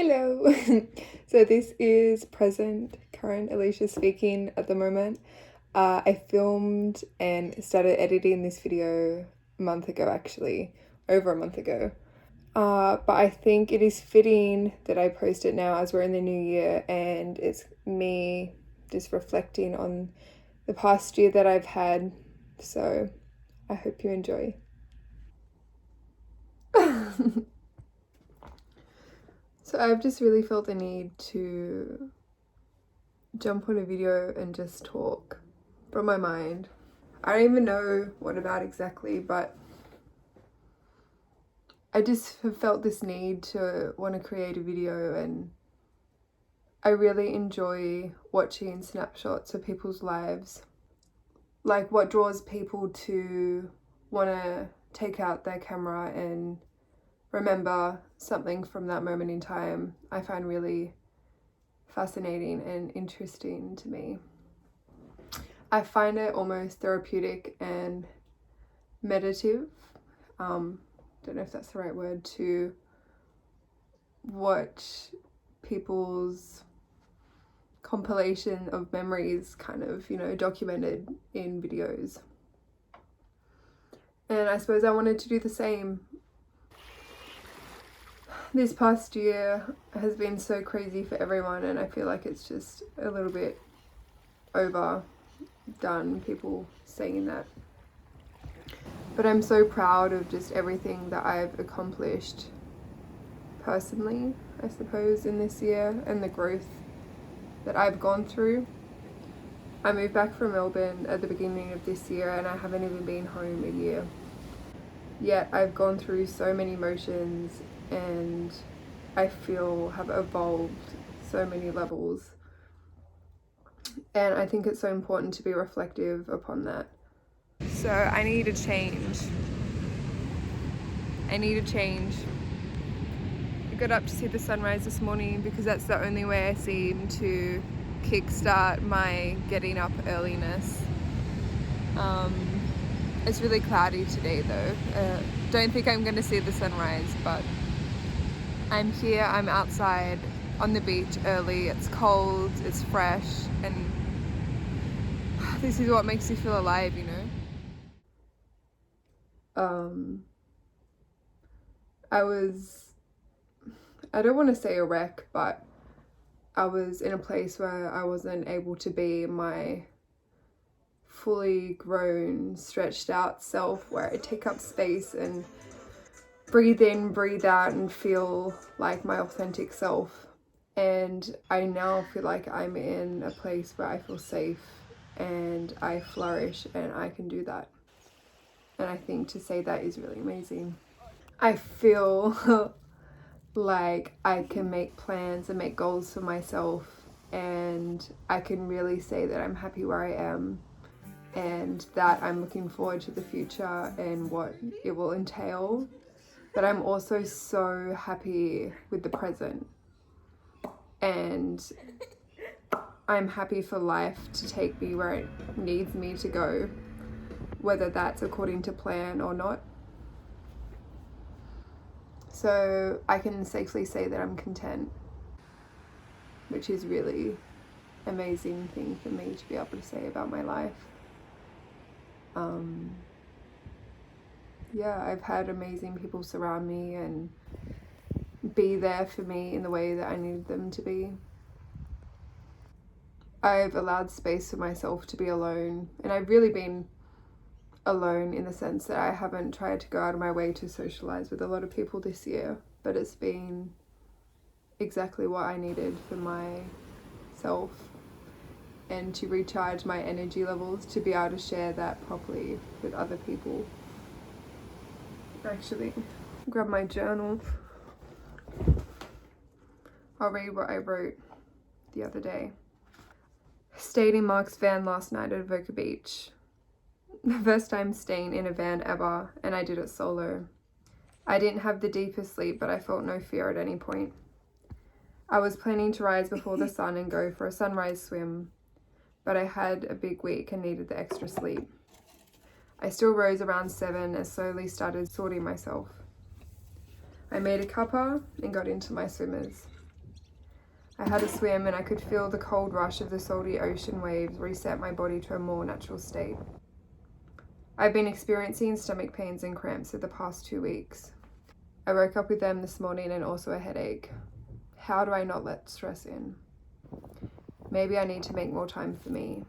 Hello. So this is present, current Alicia speaking at the moment. I filmed and started editing this video a month ago, actually, over a month ago. But I think it is fitting that I post it now as we're in the new year and it's me just reflecting on the past year that I've had. So I hope you enjoy. So I've just really felt the need to jump on a video and just talk from my mind. I don't even know what about exactly, but I just have felt this need to want to create a video, and I really enjoy watching snapshots of people's lives. Like what draws people to want to take out their camera and remember something from that moment in time, I find really fascinating and interesting to me. I find it almost therapeutic and meditative. Don't know if that's the right word, to watch people's compilation of memories kind of, documented in videos. And I suppose I wanted to do the same. This past year has been so crazy for everyone, and I feel like it's just a little bit overdone, people saying that. But I'm so proud of just everything that I've accomplished personally, I suppose, in this year, and the growth that I've gone through. I moved back from Melbourne at the beginning of this year and I haven't even been home a year. Yet I've gone through so many emotions and I feel have evolved so many levels. And I think it's so important to be reflective upon that. So I need a change. I got up to see the sunrise this morning because that's the only way I seem to kickstart my getting up earliness. It's really cloudy today though. Don't think I'm gonna see the sunrise, but I'm here, I'm outside on the beach early. It's cold, it's fresh, and this is what makes you feel alive, I don't want to say a wreck, but I was in a place where I wasn't able to be my fully grown, stretched out self, where I take up space and breathe in, breathe out, and feel like my authentic self. And I now feel like I'm in a place where I feel safe and I flourish and I can do that. And I think to say that is really amazing. I feel like I can make plans and make goals for myself, and I can really say that I'm happy where I am and that I'm looking forward to the future and what it will entail. But I'm also so happy with the present, and I'm happy for life to take me where it needs me to go, whether that's according to plan or not. So I can safely say that I'm content, which is really amazing thing for me to be able to say about my life. Yeah, I've had amazing people surround me and be there for me in the way that I needed them to be. I've allowed space for myself to be alone, and I've really been alone in the sense that I haven't tried to go out of my way to socialize with a lot of people this year, but it's been exactly what I needed for myself and to recharge my energy levels to be able to share that properly with other people. Actually, grab my journal. I'll read what I wrote the other day. Stayed in Mark's van last night at Avoca Beach. The first time staying in a van ever, and I did it solo. I didn't have the deepest sleep, but I felt no fear at any point. I was planning to rise before the sun and go for a sunrise swim, but I had a big week and needed the extra sleep. I still rose around 7 and slowly started sorting myself. I made a cuppa and got into my swimmers. I had a swim and I could feel the cold rush of the salty ocean waves reset my body to a more natural state. I've been experiencing stomach pains and cramps for the past 2 weeks. I woke up with them this morning and also a headache. How do I not let stress in? Maybe I need to make more time for me.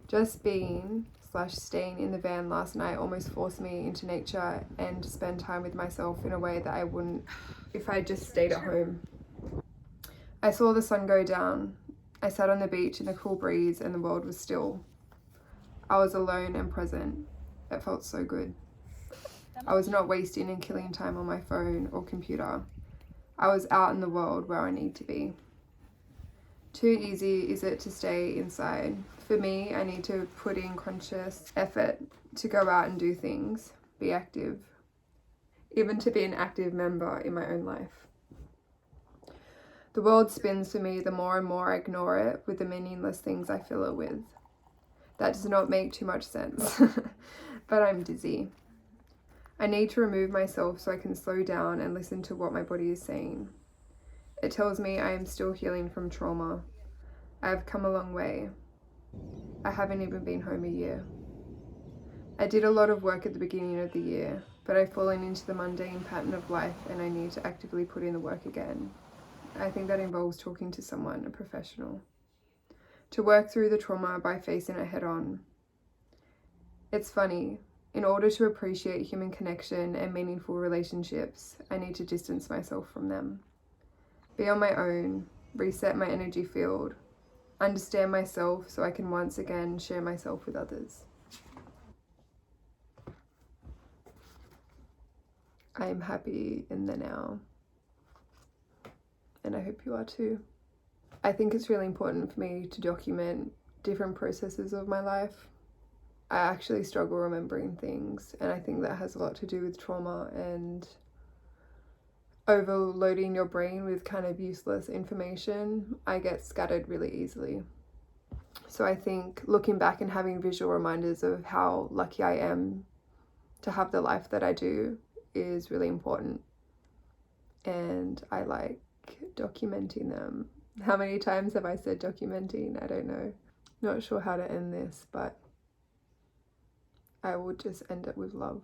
Just being/staying in the van last night almost forced me into nature and to spend time with myself in a way that I wouldn't if I just stayed at home. I saw the sun go down. I sat on the beach in the cool breeze and the world was still. I was alone and present. It felt so good. I was not wasting and killing time on my phone or computer. I was out in the world where I need to be. Too easy is it to stay inside. For me, I need to put in conscious effort to go out and do things, be active, even to be an active member in my own life. The world spins for me the more and more I ignore it with the meaningless things I fill it with. That does not make too much sense, but I'm dizzy. I need to remove myself so I can slow down and listen to what my body is saying. It tells me I am still healing from trauma. I have come a long way. I haven't even been home a year. I did a lot of work at the beginning of the year, but I've fallen into the mundane pattern of life and I need to actively put in the work again. I think that involves talking to someone, a professional, to work through the trauma by facing it head on. It's funny, in order to appreciate human connection and meaningful relationships, I need to distance myself from them. Be on my own, reset my energy field, understand myself so I can once again share myself with others. I am happy in the now, and I hope you are too. I think it's really important for me to document different processes of my life. I actually struggle remembering things, and I think that has a lot to do with trauma and overloading your brain with kind of useless information. I get scattered really easily. So I think looking back and having visual reminders of how lucky I am to have the life that I do is really important. And I like documenting them. How many times have I said documenting? I don't know. Not sure how to end this, but I will just end it with love.